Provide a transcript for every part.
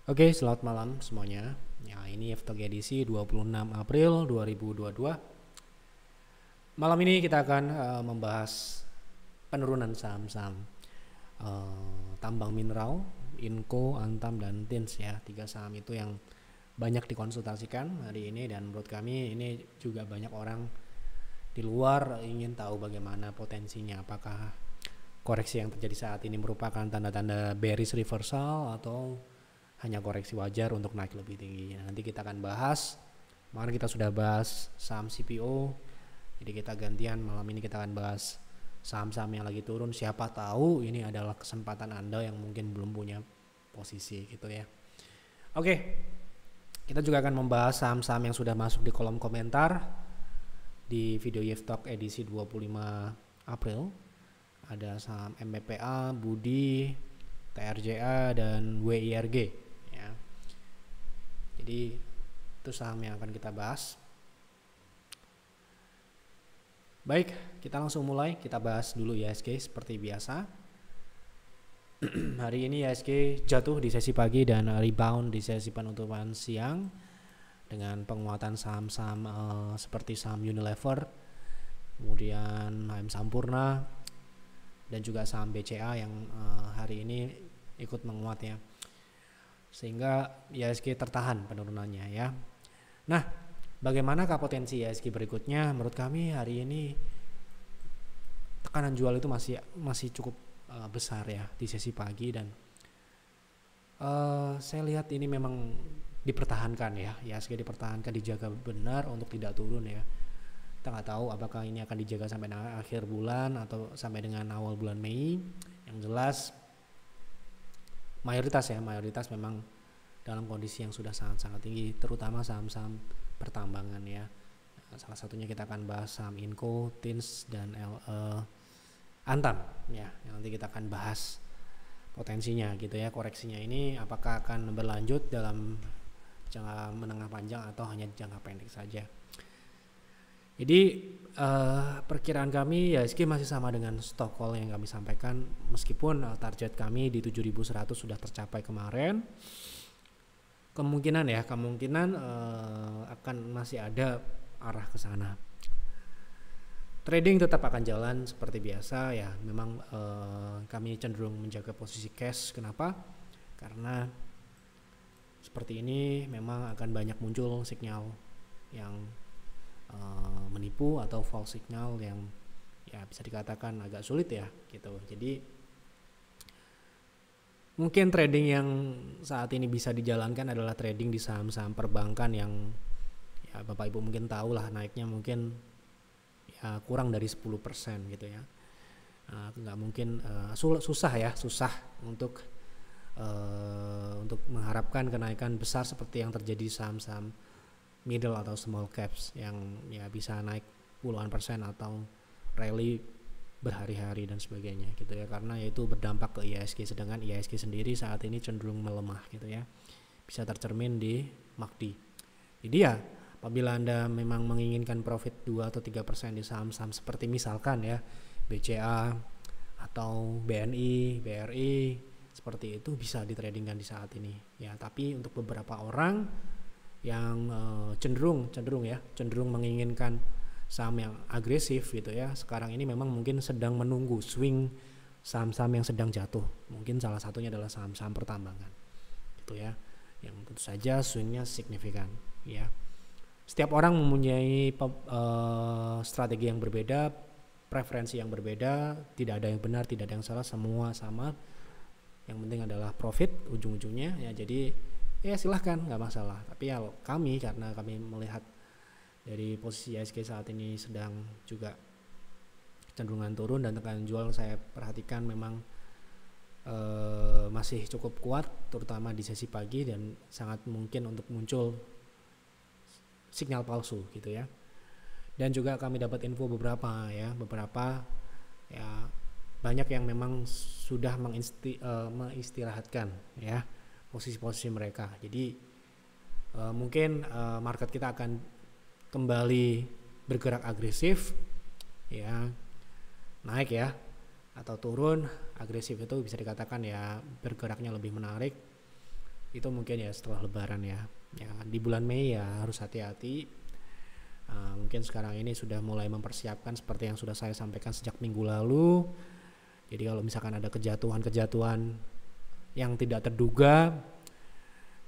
Oke, selamat malam semuanya. Ya, ini FTOG edisi 26 April 2022. Malam ini kita akan membahas penurunan saham-saham tambang mineral, Inco, Antam, dan Tins ya. Tiga saham itu yang banyak dikonsultasikan hari ini, dan menurut kami ini juga banyak orang di luar ingin tahu bagaimana potensinya. Apakah koreksi yang terjadi saat ini merupakan tanda-tanda bearish reversal atau hanya koreksi wajar untuk naik lebih tinggi. Nanti kita akan bahas. Kemarin kita sudah bahas saham CPO, jadi kita gantian malam ini kita akan bahas saham-saham yang lagi turun. Siapa tahu ini adalah kesempatan Anda yang mungkin belum punya posisi gitu ya. Oke, kita juga akan membahas saham-saham yang sudah masuk di kolom komentar di video Yeftalk edisi 25 April. Ada saham MBPA, Budi, TRJA, dan WIRG ya. Jadi itu saham yang akan kita bahas. Baik, kita langsung mulai. Kita bahas dulu IHSG seperti biasa. Hari ini IHSG jatuh di sesi pagi dan rebound di sesi penutupan siang dengan penguatan saham-saham seperti saham Unilever, kemudian HM Sampurna, dan juga saham BCA yang hari ini ikut menguat ya, sehingga IHSG tertahan penurunannya ya. Nah, bagaimanakah potensi IHSG berikutnya? Menurut kami hari ini tekanan jual itu masih cukup besar ya di sesi pagi, dan saya lihat ini memang dipertahankan ya, IHSG dipertahankan, dijaga benar untuk tidak turun ya. Kita nggak tahu apakah ini akan dijaga sampai akhir bulan atau sampai dengan awal bulan Mei. Yang jelas mayoritas memang dalam kondisi yang sudah sangat-sangat tinggi, terutama saham-saham pertambangan ya. Salah satunya kita akan bahas saham Inco, Tins, dan Antam ya, yang nanti kita akan bahas potensinya gitu ya. Koreksinya ini apakah akan berlanjut dalam jangka menengah panjang atau hanya jangka pendek saja. Jadi perkiraan kami IHSG masih sama dengan stock call yang kami sampaikan, meskipun target kami di 7.100 sudah tercapai kemarin. Kemungkinan akan masih ada arah ke sana. Trading tetap akan jalan seperti biasa ya. Memang kami cenderung menjaga posisi cash. Kenapa? Karena seperti ini memang akan banyak muncul sinyal yang menipu atau false signal yang ya bisa dikatakan agak sulit ya gitu. Jadi mungkin trading yang saat ini bisa dijalankan adalah trading di saham-saham perbankan yang ya Bapak Ibu mungkin tahu lah, naiknya mungkin ya kurang dari 10% gitu ya. Nggak mungkin, susah untuk mengharapkan kenaikan besar seperti yang terjadi saham-saham middle atau small caps yang ya bisa naik puluhan persen atau rally berhari-hari dan sebagainya gitu ya, karena itu berdampak ke IHSG, sedangkan IHSG sendiri saat ini cenderung melemah gitu ya, bisa tercermin di MACD. Jadi ya apabila Anda memang menginginkan profit 2 atau 3% di saham-saham seperti misalkan ya BCA atau BNI, BRI, seperti itu bisa ditradingkan di saat ini ya. Tapi untuk beberapa orang yang cenderung menginginkan saham yang agresif gitu ya, sekarang ini memang mungkin sedang menunggu swing saham-saham yang sedang jatuh. Mungkin salah satunya adalah saham-saham pertambangan gitu ya, yang tentu saja swingnya signifikan ya. Setiap orang mempunyai strategi yang berbeda, preferensi yang berbeda, tidak ada yang benar, tidak ada yang salah, semua sama. Yang penting adalah profit ujung-ujungnya ya. Jadi ya silahkan, nggak masalah. Tapi ya karena kami melihat dari posisi IHSG saat ini sedang juga cenderungan turun, dan tekanan jual saya perhatikan memang masih cukup kuat, terutama di sesi pagi, dan sangat mungkin untuk muncul sinyal palsu gitu ya. Dan juga kami dapat info beberapa ya banyak yang memang sudah mengistirahatkan ya posisi-posisi mereka. Jadi mungkin market kita akan kembali bergerak agresif ya, naik ya atau turun. Agresif itu bisa dikatakan ya bergeraknya lebih menarik, itu mungkin ya setelah lebaran ya. Ya di bulan Mei ya harus hati-hati. Mungkin sekarang ini sudah mulai mempersiapkan seperti yang sudah saya sampaikan sejak minggu lalu. Jadi kalau misalkan ada kejatuhan yang tidak terduga,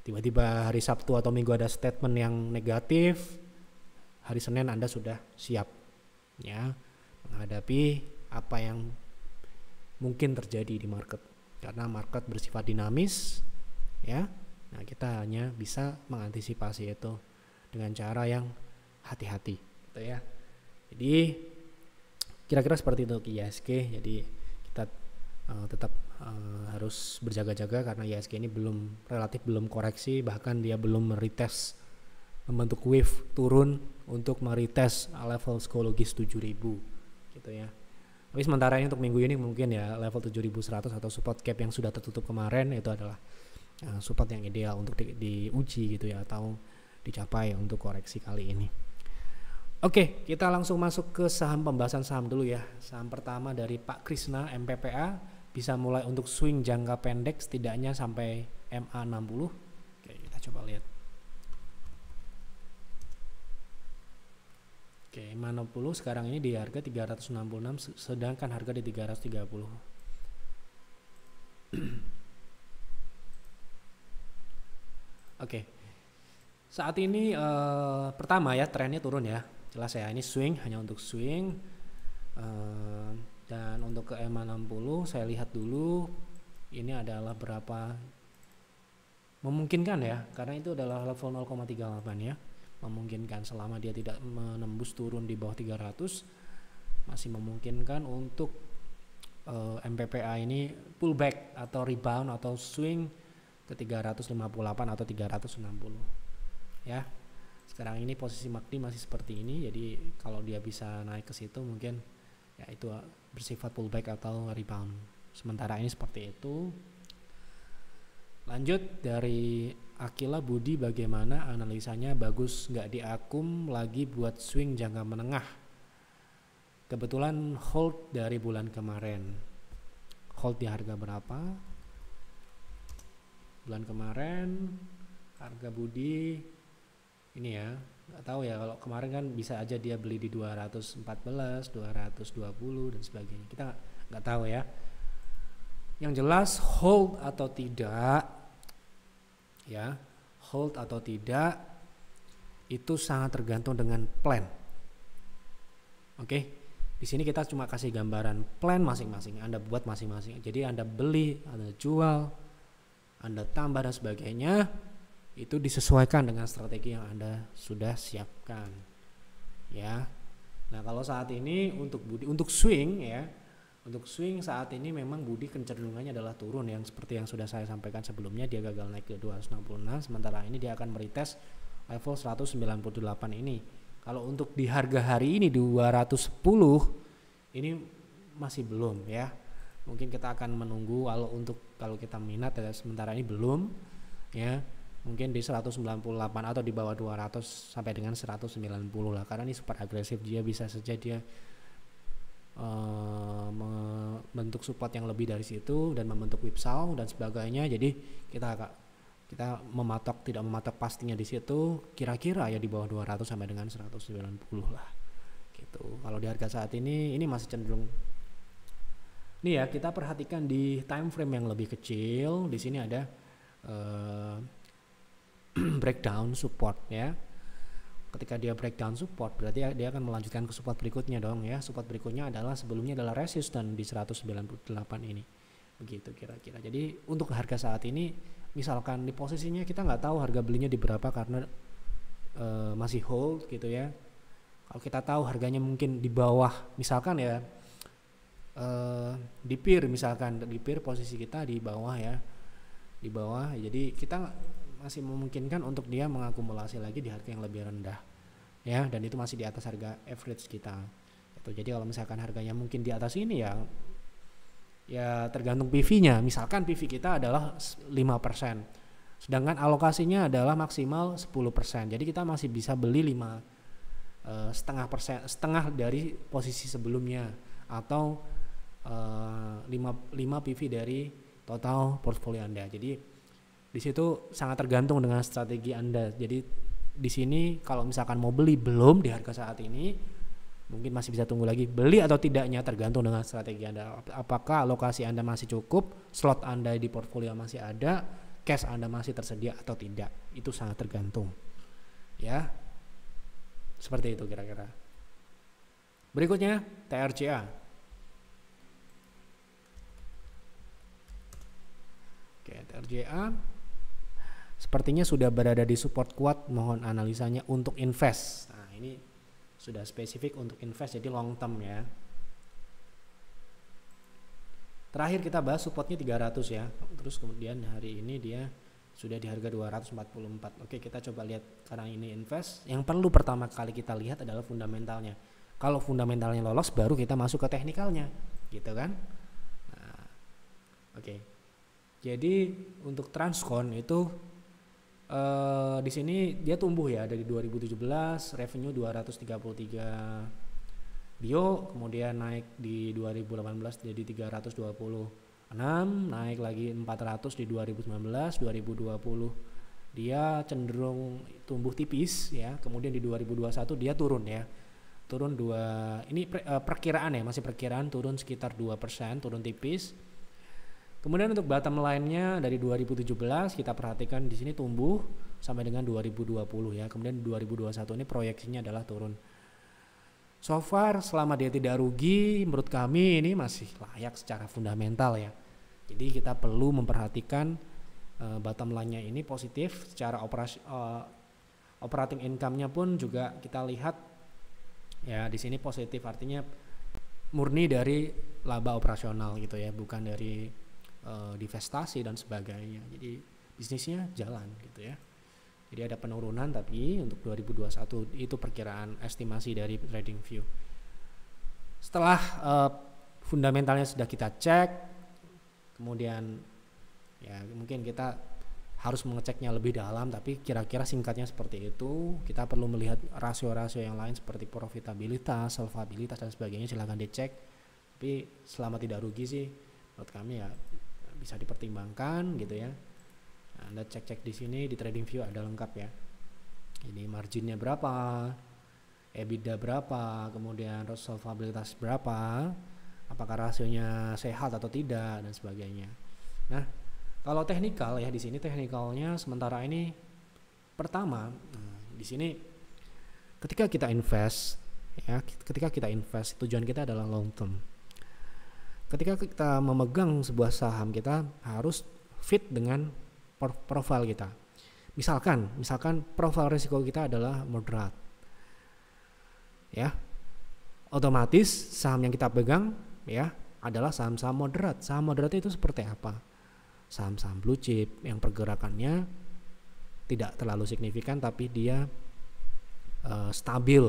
tiba-tiba hari Sabtu atau Minggu ada statement yang negatif, hari Senin Anda sudah siap ya menghadapi apa yang mungkin terjadi di market, karena market bersifat dinamis ya. Nah, kita hanya bisa mengantisipasi itu dengan cara yang hati-hati gitu ya. Jadi kira-kira seperti itu IHSG. Jadi kita tetap harus berjaga-jaga karena IHSG ini relatif belum koreksi, bahkan dia belum meretest membentuk wave turun untuk meretest level psikologis 7000 gitu ya. Tapi sementara ini untuk minggu ini mungkin ya level 7100 atau support gap yang sudah tertutup kemarin itu adalah support yang ideal untuk diuji gitu ya, atau dicapai untuk koreksi kali ini. Oke, kita langsung masuk ke pembahasan saham dulu ya. Saham pertama dari Pak Krisna, MPPA, bisa mulai untuk swing jangka pendek setidaknya sampai MA60. Oke, kita coba lihat. Oke, MA60 sekarang ini di harga 366, sedangkan harga di 330. Oke, saat ini pertama ya trennya turun ya. Jelas ya, ini swing, hanya untuk swing. Dan untuk ke MA60 saya lihat dulu ini adalah berapa memungkinkan ya, karena itu adalah level 0,38 ya, memungkinkan selama dia tidak menembus turun di bawah 300 masih memungkinkan untuk MPPA ini pullback atau rebound atau swing ke 358 atau 360 ya. Sekarang ini posisi MACD masih seperti ini, jadi kalau dia bisa naik ke situ mungkin ya itu bersifat pullback atau rebound. Sementara ini seperti itu. Lanjut dari Akila Budi, bagaimana analisanya, bagus nggak di akum lagi buat swing jangka menengah? Kebetulan hold dari bulan kemarin. Hold di harga berapa? Bulan kemarin harga Budi ini ya, nggak tahu ya, kalau kemarin kan bisa aja dia beli di 214, 220 dan sebagainya. Kita nggak tahu ya. Yang jelas hold atau tidak ya, hold atau tidak itu sangat tergantung dengan plan. Oke. Di sini kita cuma kasih gambaran plan masing-masing. Anda buat masing-masing. Jadi Anda beli, Anda jual, Anda tambah dan sebagainya, itu disesuaikan dengan strategi yang Anda sudah siapkan ya. Nah, kalau saat ini untuk Budi, untuk swing ya, untuk swing saat ini memang Budi kecenderungannya adalah turun, yang seperti yang sudah saya sampaikan sebelumnya. Dia gagal naik ke 266, sementara ini dia akan meretest level 198 ini. Kalau untuk di harga hari ini 210 ini masih belum ya. Mungkin kita akan menunggu, kalau kita minat ya, sementara ini belum ya. Mungkin di 198 atau di bawah 200 sampai dengan 190 lah, karena ini super agresif. Dia bisa saja dia membentuk support yang lebih dari situ dan membentuk whipsaw dan sebagainya. Jadi kita tidak mematok pastinya di situ, kira-kira ya di bawah 200 sampai dengan 190 lah gitu. Kalau di harga saat ini masih cenderung ini ya. Kita perhatikan di time frame yang lebih kecil. Di sini ada breakdown support ya. Ketika dia breakdown support berarti dia akan melanjutkan ke support berikutnya dong ya. Support berikutnya sebelumnya adalah resisten di 198 ini. Begitu kira-kira. Jadi untuk harga saat ini misalkan di posisinya kita nggak tahu harga belinya di berapa karena masih hold gitu ya. Kalau kita tahu harganya mungkin di bawah, misalkan ya di peer, misalkan di peer posisi kita di bawah ya, di bawah. Jadi kita masih memungkinkan untuk dia mengakumulasi lagi di harga yang lebih rendah ya, dan itu masih di atas harga average kita itu. Jadi kalau misalkan harganya mungkin di atas ini ya tergantung PV-nya. Misalkan PV kita adalah 5%, sedangkan alokasinya adalah maksimal 10%. Jadi kita masih bisa beli 5,5% dari posisi sebelumnya, atau 5 PV dari total portfolio Anda. Jadi Di situ sangat tergantung dengan strategi Anda. Jadi di sini kalau misalkan mau beli belum di harga saat ini, mungkin masih bisa tunggu lagi. Beli atau tidaknya tergantung dengan strategi Anda. Apakah alokasi Anda masih cukup, slot Anda di portfolio masih ada, cash Anda masih tersedia atau tidak. Itu sangat tergantung. Ya. Seperti itu kira-kira. Berikutnya TRCA. Oke, TRCA sepertinya sudah berada di support kuat, mohon analisanya untuk invest. Nah, ini sudah spesifik untuk invest, jadi long term ya. Terakhir kita bahas supportnya 300 ya. Terus kemudian hari ini dia sudah di harga 244. Oke, kita coba lihat karena ini invest. Yang perlu pertama kali kita lihat adalah fundamentalnya. Kalau fundamentalnya lolos baru kita masuk ke teknikalnya, gitu kan? Nah, oke. Jadi untuk Transcon itu di sini dia tumbuh ya dari 2017, revenue 233 bio, kemudian naik di 2018 jadi 326, naik lagi 400 di 2019, 2020 dia cenderung tumbuh tipis ya, kemudian di 2021 dia turun ya. Turun ini perkiraan ya, masih perkiraan turun sekitar 2%, turun tipis. Kemudian untuk bottom line-nya dari 2017 kita perhatikan di sini tumbuh sampai dengan 2020 ya. Kemudian 2021 ini proyeksinya adalah turun. So far selama dia tidak rugi, menurut kami ini masih layak secara fundamental ya. Jadi kita perlu memperhatikan bottom line-nya ini positif, secara operating income-nya pun juga kita lihat ya di sini positif, artinya murni dari laba operasional gitu ya, bukan dari divestasi dan sebagainya. Jadi bisnisnya jalan gitu ya. Jadi ada penurunan tapi untuk 2021 itu perkiraan estimasi dari TradingView. Setelah fundamentalnya sudah kita cek, kemudian ya mungkin kita harus mengeceknya lebih dalam, tapi kira-kira singkatnya seperti itu. Kita perlu melihat rasio-rasio yang lain seperti profitabilitas, solvabilitas dan sebagainya, silahkan dicek. Tapi selama tidak rugi sih menurut kami ya bisa dipertimbangkan gitu ya. Nah, Anda cek-cek di sini di TradingView ada lengkap ya. Ini marginnya berapa, EBITDA berapa, kemudian solvabilitas berapa, apakah rasionya sehat atau tidak dan sebagainya. Nah, kalau teknikal ya di sini teknikalnya sementara ini pertama, di sini ketika kita invest ya, tujuan kita adalah long term. Ketika kita memegang sebuah saham, kita harus fit dengan profil kita. Misalkan profil risiko kita adalah moderat. Ya. Otomatis saham yang kita pegang ya adalah saham-saham moderat. Saham moderat itu seperti apa? Saham-saham blue chip yang pergerakannya tidak terlalu signifikan tapi dia stabil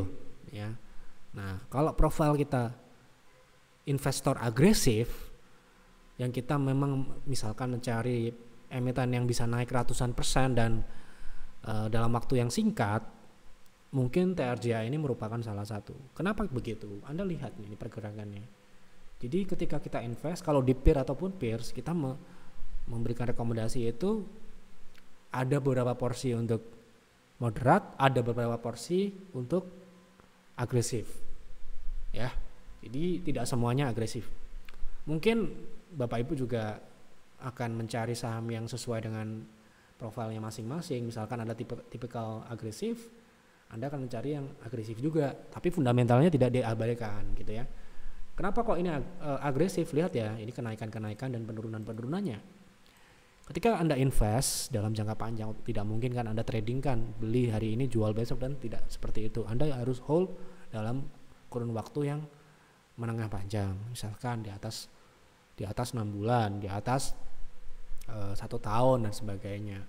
ya. Nah, kalau profil kita investor agresif yang kita memang misalkan mencari emiten yang bisa naik ratusan persen dan dalam waktu yang singkat, mungkin TRCA ini merupakan salah satu. Kenapa begitu? Anda lihat ini pergerakannya. Jadi ketika kita invest, kalau di peer ataupun peers, kita memberikan rekomendasi itu ada beberapa porsi untuk moderat, ada beberapa porsi untuk agresif ya. Jadi tidak semuanya agresif. Mungkin Bapak Ibu juga akan mencari saham yang sesuai dengan profilnya masing-masing. Misalkan ada tipikal agresif, Anda akan mencari yang agresif juga, tapi fundamentalnya tidak diabaikan gitu ya. Kenapa kok ini agresif? Lihat ya, ini kenaikan-kenaikan dan penurunan-penurunannya. Ketika Anda invest dalam jangka panjang, tidak mungkin kan Anda trading kan, beli hari ini jual besok, dan tidak seperti itu. Anda harus hold dalam kurun waktu yang menengah panjang, misalkan di atas 6 bulan, di atas 1 tahun dan sebagainya.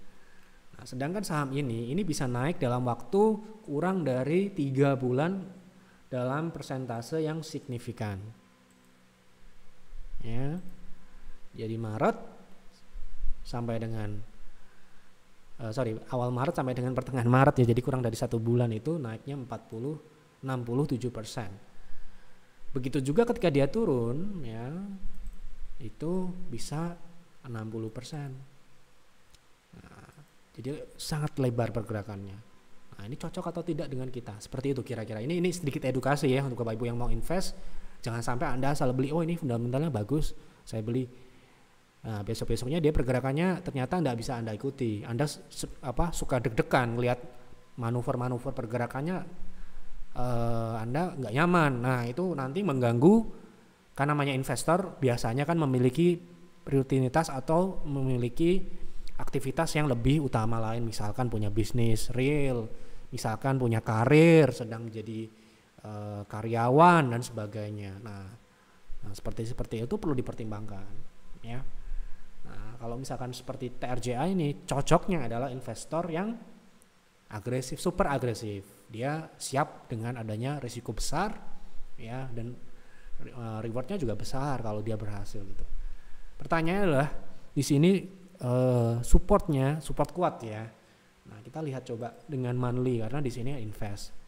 Nah, sedangkan saham ini bisa naik dalam waktu kurang dari 3 bulan dalam persentase yang signifikan. Ya. Jadi Maret sampai dengan awal Maret sampai dengan pertengahan Maret ya, jadi kurang dari 1 bulan itu naiknya 67%. Begitu juga ketika dia turun ya, itu bisa 60%. Nah, Jadi sangat lebar pergerakannya. Nah, ini cocok atau tidak dengan kita? Seperti itu kira-kira. Ini sedikit edukasi ya untuk Bapak Ibu yang mau invest. Jangan sampai Anda asal beli, oh ini fundamentalnya bagus, saya beli. Nah, besok-besoknya dia pergerakannya ternyata tidak bisa Anda ikuti. Anda suka deg-degan lihat manuver-manuver pergerakannya, Anda nggak nyaman. Nah, itu nanti mengganggu, karena namanya investor biasanya kan memiliki rutinitas atau memiliki aktivitas yang lebih utama lain, misalkan punya bisnis real, misalkan punya karir, sedang jadi karyawan dan sebagainya. Nah, seperti itu perlu dipertimbangkan ya. Nah, kalau misalkan seperti TRJA ini cocoknya adalah investor yang agresif, super agresif. Dia siap dengan adanya risiko besar ya, dan rewardnya juga besar kalau dia berhasil gitu. Pertanyaannya adalah di sini support kuat ya. Nah, kita lihat coba dengan monthly, karena di sini invest.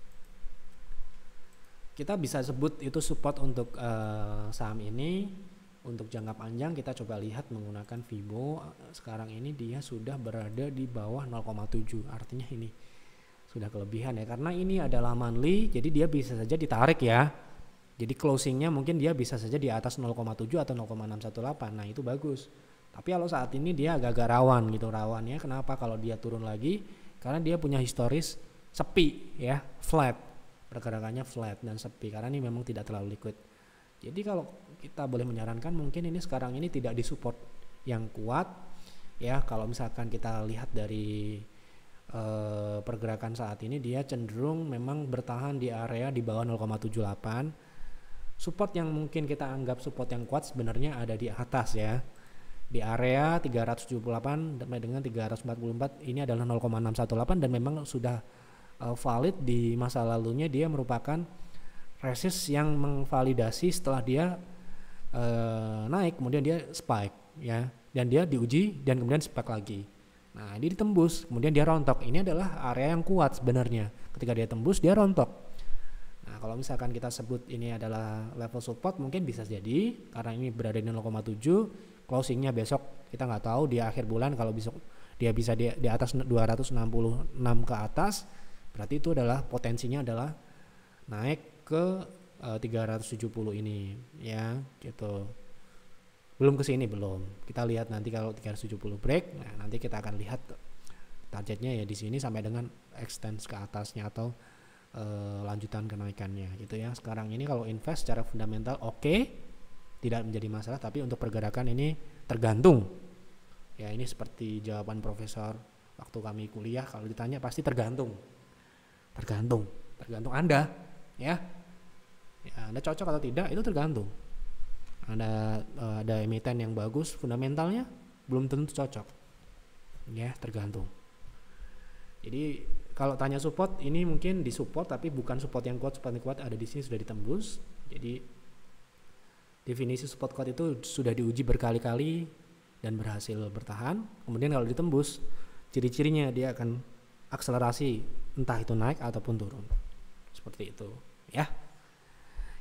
Kita bisa sebut itu support untuk saham ini. Untuk jangka panjang kita coba lihat menggunakan Fibo. Sekarang ini dia sudah berada di bawah 0,7. Artinya ini sudah kelebihan ya, karena ini adalah monthly, jadi dia bisa saja ditarik ya. Jadi closingnya mungkin dia bisa saja di atas 0,7 atau 0,618. Nah, itu bagus. Tapi kalau saat ini dia agak-agak rawan gitu. Rawannya kenapa? Kalau dia turun lagi, karena dia punya historis sepi ya, flat. Pergerakannya flat dan sepi, karena ini memang tidak terlalu liquid. Jadi kalau kita boleh menyarankan, mungkin ini sekarang ini tidak disupport yang kuat ya. Kalau misalkan kita lihat dari pergerakan saat ini, dia cenderung memang bertahan di area di bawah 0,78. Support yang mungkin kita anggap support yang kuat sebenarnya ada di atas ya, di area 378 sampai dengan 344. Ini adalah 0,618 dan memang sudah valid. Di masa lalunya dia merupakan resist yang mengvalidasi setelah dia naik, kemudian dia spike ya, dan dia diuji dan kemudian spike lagi. Nah, ini ditembus, kemudian dia rontok. Ini adalah area yang kuat sebenarnya. Ketika dia tembus, dia rontok. Nah, kalau misalkan kita sebut ini adalah level support, mungkin bisa jadi karena ini berada di 0,7. Closingnya besok kita nggak tahu, di akhir bulan kalau besok dia bisa di atas 266 ke atas, berarti itu adalah potensinya adalah naik ke 370 ini ya gitu. Belum ke sini belum. Kita lihat nanti kalau 370 break, nah nanti kita akan lihat targetnya ya di sini sampai dengan extend ke atasnya atau lanjutan kenaikannya gitu ya. Sekarang ini kalau invest secara fundamental oke, tidak menjadi masalah, tapi untuk pergerakan ini tergantung. Ya, ini seperti jawaban profesor waktu kami kuliah, kalau ditanya pasti tergantung. Tergantung Anda ya. Anda cocok atau tidak itu tergantung. Ada emiten yang bagus fundamentalnya, belum tentu cocok ya, tergantung. Jadi kalau tanya support, ini mungkin di support tapi bukan support yang kuat. Support yang kuat ada di sini sudah ditembus. Jadi definisi support kuat itu sudah diuji berkali-kali dan berhasil bertahan. Kemudian kalau ditembus, ciri-cirinya dia akan akselerasi, entah itu naik ataupun turun. Seperti itu ya.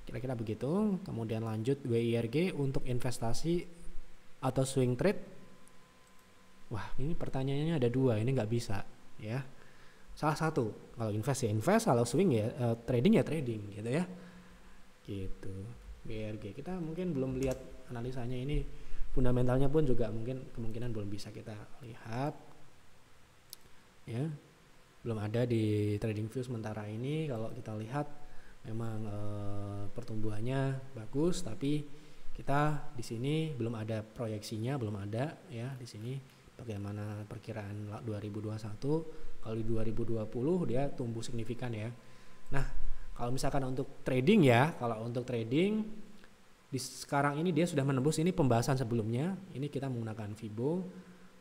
Kira-kira begitu. Kemudian lanjut WIRG untuk investasi atau swing trade. Wah, ini pertanyaannya ada dua, ini nggak bisa ya. Salah satu, kalau invest ya invest, kalau swing ya trading ya trading gitu ya. Gitu. WIRG kita mungkin belum lihat analisanya, ini fundamentalnya pun juga mungkin kemungkinan belum bisa kita lihat ya. Belum ada di TradingView sementara ini. Kalau kita lihat memang pertumbuhannya bagus, tapi kita di sini belum ada proyeksinya, belum ada ya di sini bagaimana perkiraan 2021. Kalau di 2020 dia tumbuh signifikan ya. Nah, kalau misalkan untuk trading ya, kalau untuk trading di sekarang ini dia sudah menembus, ini pembahasan sebelumnya. Ini kita menggunakan Fibo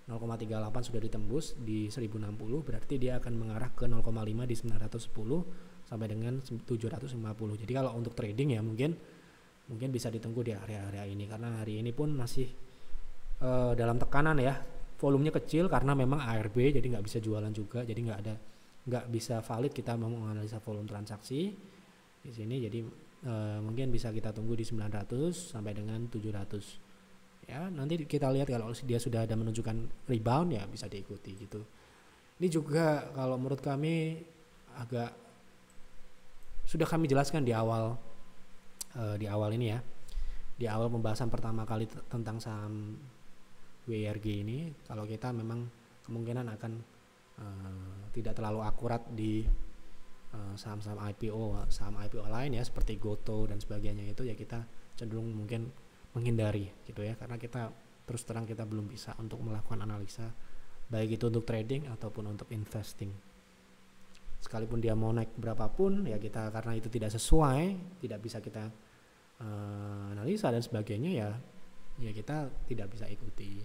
0,38 sudah ditembus di 1060, berarti dia akan mengarah ke 0,5 di 910 sampai dengan 750. Jadi kalau untuk trading ya mungkin bisa ditunggu di area-area ini, karena hari ini pun masih dalam tekanan ya. Volumenya kecil karena memang ARB, jadi nggak bisa jualan juga, jadi nggak bisa valid kita mau menganalisa volume transaksi di sini. Jadi mungkin bisa kita tunggu di 900 sampai dengan 700 ya. Nanti kita lihat kalau dia sudah ada menunjukkan rebound ya bisa diikuti gitu Ini juga kalau menurut kami agak sudah kami jelaskan di awal ini ya, di awal pembahasan pertama kali tentang saham WIRG ini. Kalau kita memang kemungkinan akan tidak terlalu akurat di saham-saham IPO lain ya, seperti Goto dan sebagainya, itu ya kita cenderung mungkin menghindari gitu ya, karena kita terus terang kita belum bisa untuk melakukan analisa baik itu untuk trading ataupun untuk investing. Sekalipun dia mau naik berapapun ya, kita karena itu tidak sesuai, tidak bisa kita analisa dan sebagainya ya kita tidak bisa ikuti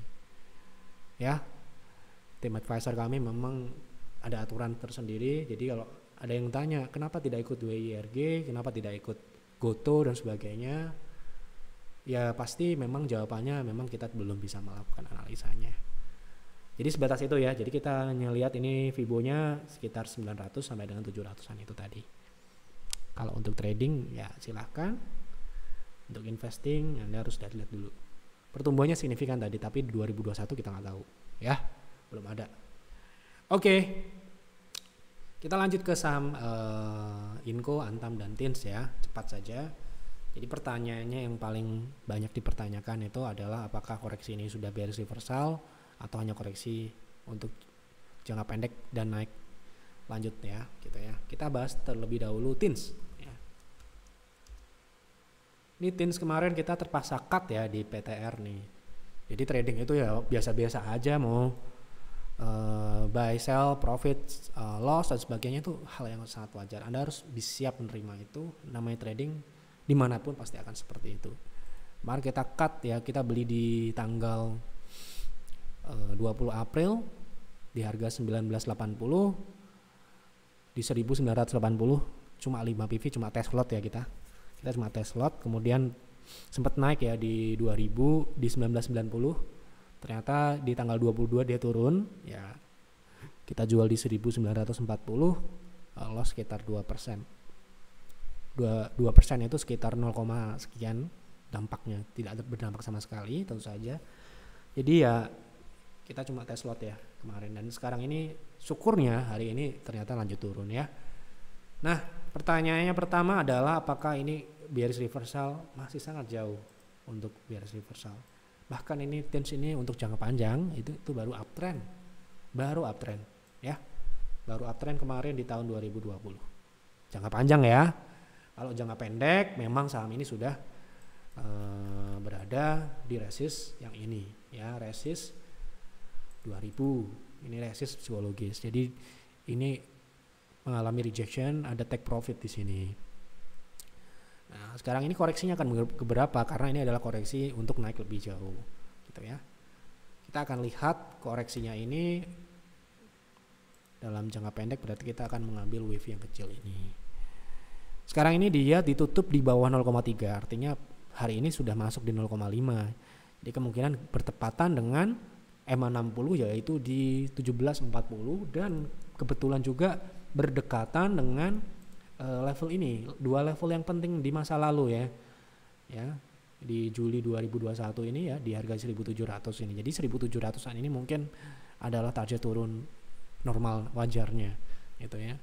ya. Tim advisor kami memang ada aturan tersendiri. Jadi kalau ada yang tanya kenapa tidak ikut WIRG, kenapa tidak ikut Goto dan sebagainya, ya pasti memang jawabannya memang kita belum bisa melakukan analisanya. Jadi sebatas itu ya. Jadi kita ngelihat ini Fibonya sekitar 900 sampai dengan 700-an itu tadi. Kalau untuk trading ya silahkan. Untuk investing Anda harus lihat dulu. Pertumbuhannya signifikan tadi, tapi 2021 kita nggak tahu ya, belum ada. Oke. Kita lanjut ke saham Inco, Antam dan Tins ya, cepat saja. Jadi pertanyaannya yang paling banyak dipertanyakan itu adalah apakah koreksi ini sudah bearish reversal atau hanya koreksi untuk jangka pendek dan naik lanjut ya, gitu ya. Kita bahas terlebih dahulu Tins ya. Ini Tins kemarin kita terpaksa cut ya di PTR nih. Jadi trading itu ya biasa-biasa aja, mau buy, sell, profit, loss dan sebagainya itu hal yang sangat wajar. Anda harus siap menerima itu. Namanya trading dimanapun pasti akan seperti itu. Kemarin kita cut ya, kita beli di tanggal 20 April di harga 1980 di 1980, cuma 5 PV, cuma test lot ya, kita cuma test lot. Kemudian sempat naik ya di 2000 di 1990, ternyata di tanggal 22 dia turun ya, kita jual di 1940, loss sekitar 2%. 2% itu sekitar 0, sekian dampaknya, tidak berdampak sama sekali tentu saja. Jadi ya kita cuma tes lot ya kemarin, dan sekarang ini syukurnya hari ini ternyata lanjut turun ya. Nah pertanyaannya pertama adalah apakah ini bearish reversal? Masih sangat jauh untuk bearish reversal. Bahkan ini Tins ini untuk jangka panjang itu baru uptrend ya, baru uptrend kemarin di tahun 2020 jangka panjang ya. Kalau jangka pendek memang saham ini sudah berada di resist yang ini ya, resist 2000 ini resist psikologis. Jadi ini mengalami rejection, ada take profit di sini. Nah, sekarang ini koreksinya akan keberapa, karena ini adalah koreksi untuk naik lebih jauh gitu ya. Kita akan lihat koreksinya ini dalam jangka pendek, berarti kita akan mengambil wave yang kecil ini. Sekarang ini dia ditutup di bawah 0,3, artinya hari ini sudah masuk di 0,5. Jadi kemungkinan bertepatan dengan EMA 60 yaitu di 1740, dan kebetulan juga berdekatan dengan level ini, dua level yang penting di masa lalu ya di Juli 2021 ini ya, di harga 1700 ini. Jadi 1700-an ini mungkin adalah target turun normal wajarnya gitu ya.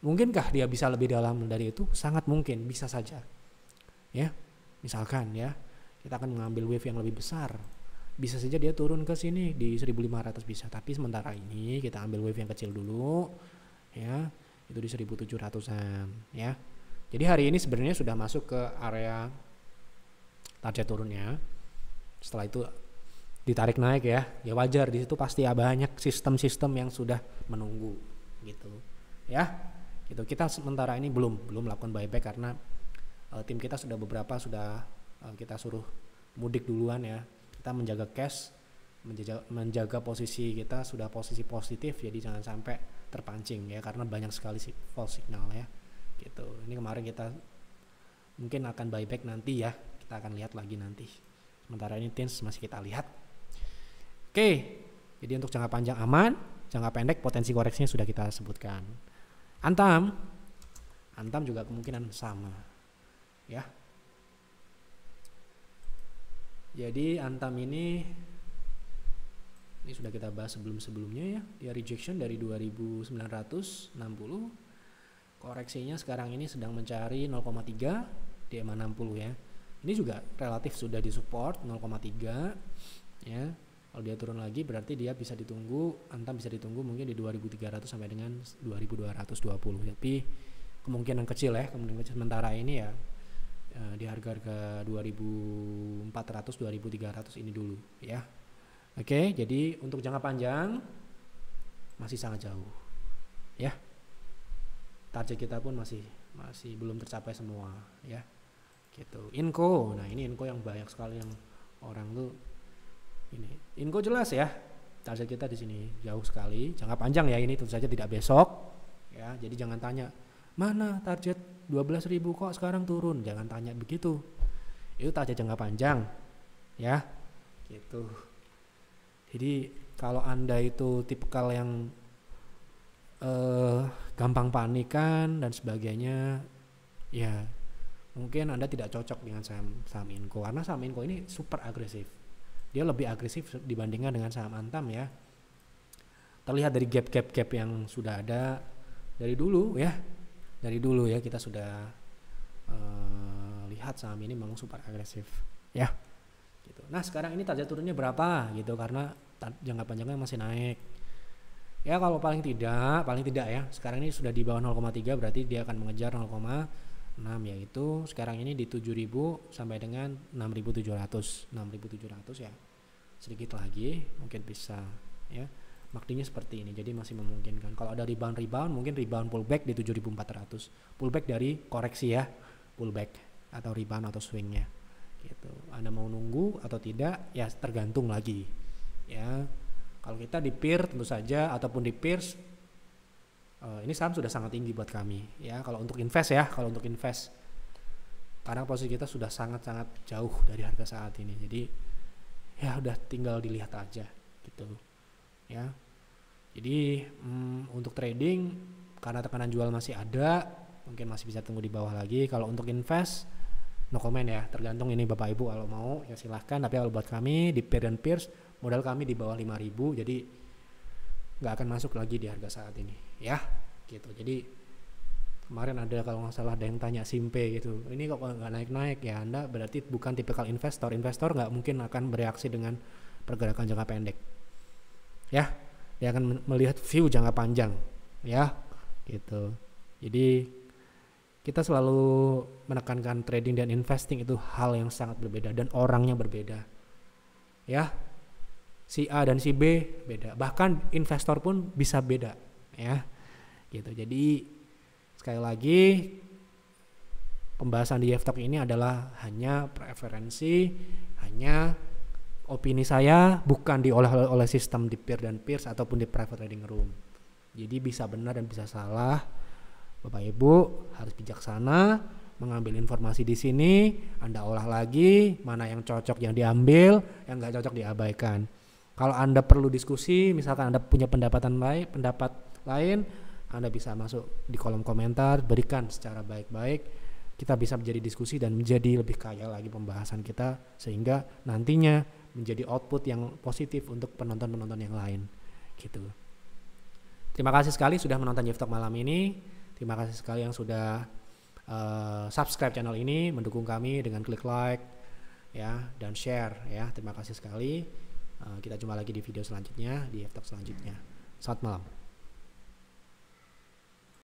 Mungkinkah dia bisa lebih dalam dari itu? Sangat mungkin, bisa saja ya. Misalkan ya kita akan mengambil wave yang lebih besar, bisa saja dia turun ke sini di 1500 bisa, tapi sementara ini kita ambil wave yang kecil dulu ya, itu di 1700-an ya. Jadi hari ini sebenarnya sudah masuk ke area target turunnya. Setelah itu ditarik naik ya wajar, di situ pasti banyak sistem-sistem yang sudah menunggu gitu ya. Gitu. Kita sementara ini belum melakukan buyback karena tim kita sudah beberapa kita suruh mudik duluan ya. Kita menjaga cash, menjaga posisi kita sudah posisi positif, jadi jangan sampai terpancing ya, karena banyak sekali false signal ya gitu. Ini kemarin kita mungkin akan buyback nanti ya, kita akan lihat lagi nanti. Sementara ini Tins masih kita lihat. Oke, jadi untuk jangka panjang aman, jangka pendek potensi koreksinya sudah kita sebutkan. Antam juga kemungkinan sama ya. Jadi Antam ini Ini sudah kita bahas sebelumnya ya. Dia rejection dari 2960, koreksinya sekarang ini sedang mencari 0,3 di EMA 60 ya. Ini juga relatif sudah disupport 0,3 ya. Kalau dia turun lagi berarti dia bisa ditunggu, Antam bisa ditunggu mungkin di 2300 sampai dengan 2220. Tapi kemungkinan kecil ya, kemungkinan kecil sementara ini ya di harga-harga 2400 2300 ini dulu ya. Oke, jadi untuk jangka panjang masih sangat jauh ya. Target kita pun masih belum tercapai semua ya. Gitu. Inco. Nah, ini Inco yang banyak sekali yang orang tuh ini. Inco jelas ya. Target kita di sini jauh sekali. Jangka panjang ya, ini tentu saja tidak besok ya. Jadi jangan tanya, "Mana target 12.000 kok sekarang turun?" Jangan tanya begitu. Itu target jangka panjang ya. Gitu. Jadi kalau Anda itu tipikal yang gampang panikan dan sebagainya, ya mungkin Anda tidak cocok dengan saham Inco, karena saham Inco ini super agresif. Dia lebih agresif dibandingkan dengan saham Antam ya. Terlihat dari gap yang sudah ada dari dulu ya. Dari dulu ya kita sudah lihat saham ini memang super agresif ya. Gitu. Nah sekarang ini target turunnya berapa gitu, karena jangka panjangnya masih naik. Ya kalau paling tidak ya, sekarang ini sudah di bawah 0,3 berarti dia akan mengejar 0,6, yaitu sekarang ini di 7.000 sampai dengan 6.700 ya. Sedikit lagi mungkin bisa ya. MACD-nya seperti ini, jadi masih memungkinkan. Kalau ada rebound mungkin rebound pullback di 7.400. Pullback dari koreksi ya, pullback atau rebound atau swingnya. Gitu. Anda mau nunggu atau tidak ya tergantung lagi ya. Kalau kita di peer tentu saja ataupun di peers ini saham sudah sangat tinggi buat kami ya. Kalau untuk invest karena posisi kita sudah sangat-sangat jauh dari harga saat ini, jadi ya udah tinggal dilihat aja gitu ya. Jadi untuk trading karena tekanan jual masih ada, mungkin masih bisa tunggu di bawah lagi. Kalau untuk invest no comment ya, tergantung ini Bapak Ibu kalau mau ya silahkan. Tapi kalau buat kami di peer dan peers, modal kami di bawah 5.000, jadi nggak akan masuk lagi di harga saat ini ya gitu. Jadi kemarin ada kalau nggak salah ada yang tanya Simpe gitu, ini kok nggak naik-naik ya, Anda berarti bukan tipikal investor nggak mungkin akan bereaksi dengan pergerakan jangka pendek ya, dia akan melihat view jangka panjang ya gitu. Jadi kita selalu menekankan trading dan investing itu hal yang sangat berbeda dan orangnya berbeda ya. Si A dan si B beda, bahkan investor pun bisa beda ya gitu. Jadi sekali lagi pembahasan di Yeftalk ini adalah hanya preferensi, hanya opini saya, bukan diolah oleh sistem di peer dan peers ataupun di private trading room. Jadi bisa benar dan bisa salah. Bapak Ibu harus bijaksana mengambil informasi di sini, Anda olah lagi, mana yang cocok yang diambil, yang nggak cocok diabaikan. Kalau Anda perlu diskusi, misalkan Anda punya pendapat lain, Anda bisa masuk di kolom komentar, berikan secara baik-baik. Kita bisa menjadi diskusi dan menjadi lebih kaya lagi pembahasan kita, sehingga nantinya menjadi output yang positif untuk penonton-penonton yang lain. Gitu. Terima kasih sekali sudah menonton Yeftalk malam ini. Terima kasih sekali yang sudah subscribe channel ini, mendukung kami dengan klik like ya dan share ya. Terima kasih sekali. Kita jumpa lagi di video selanjutnya, di Yeftalk selanjutnya. Selamat malam.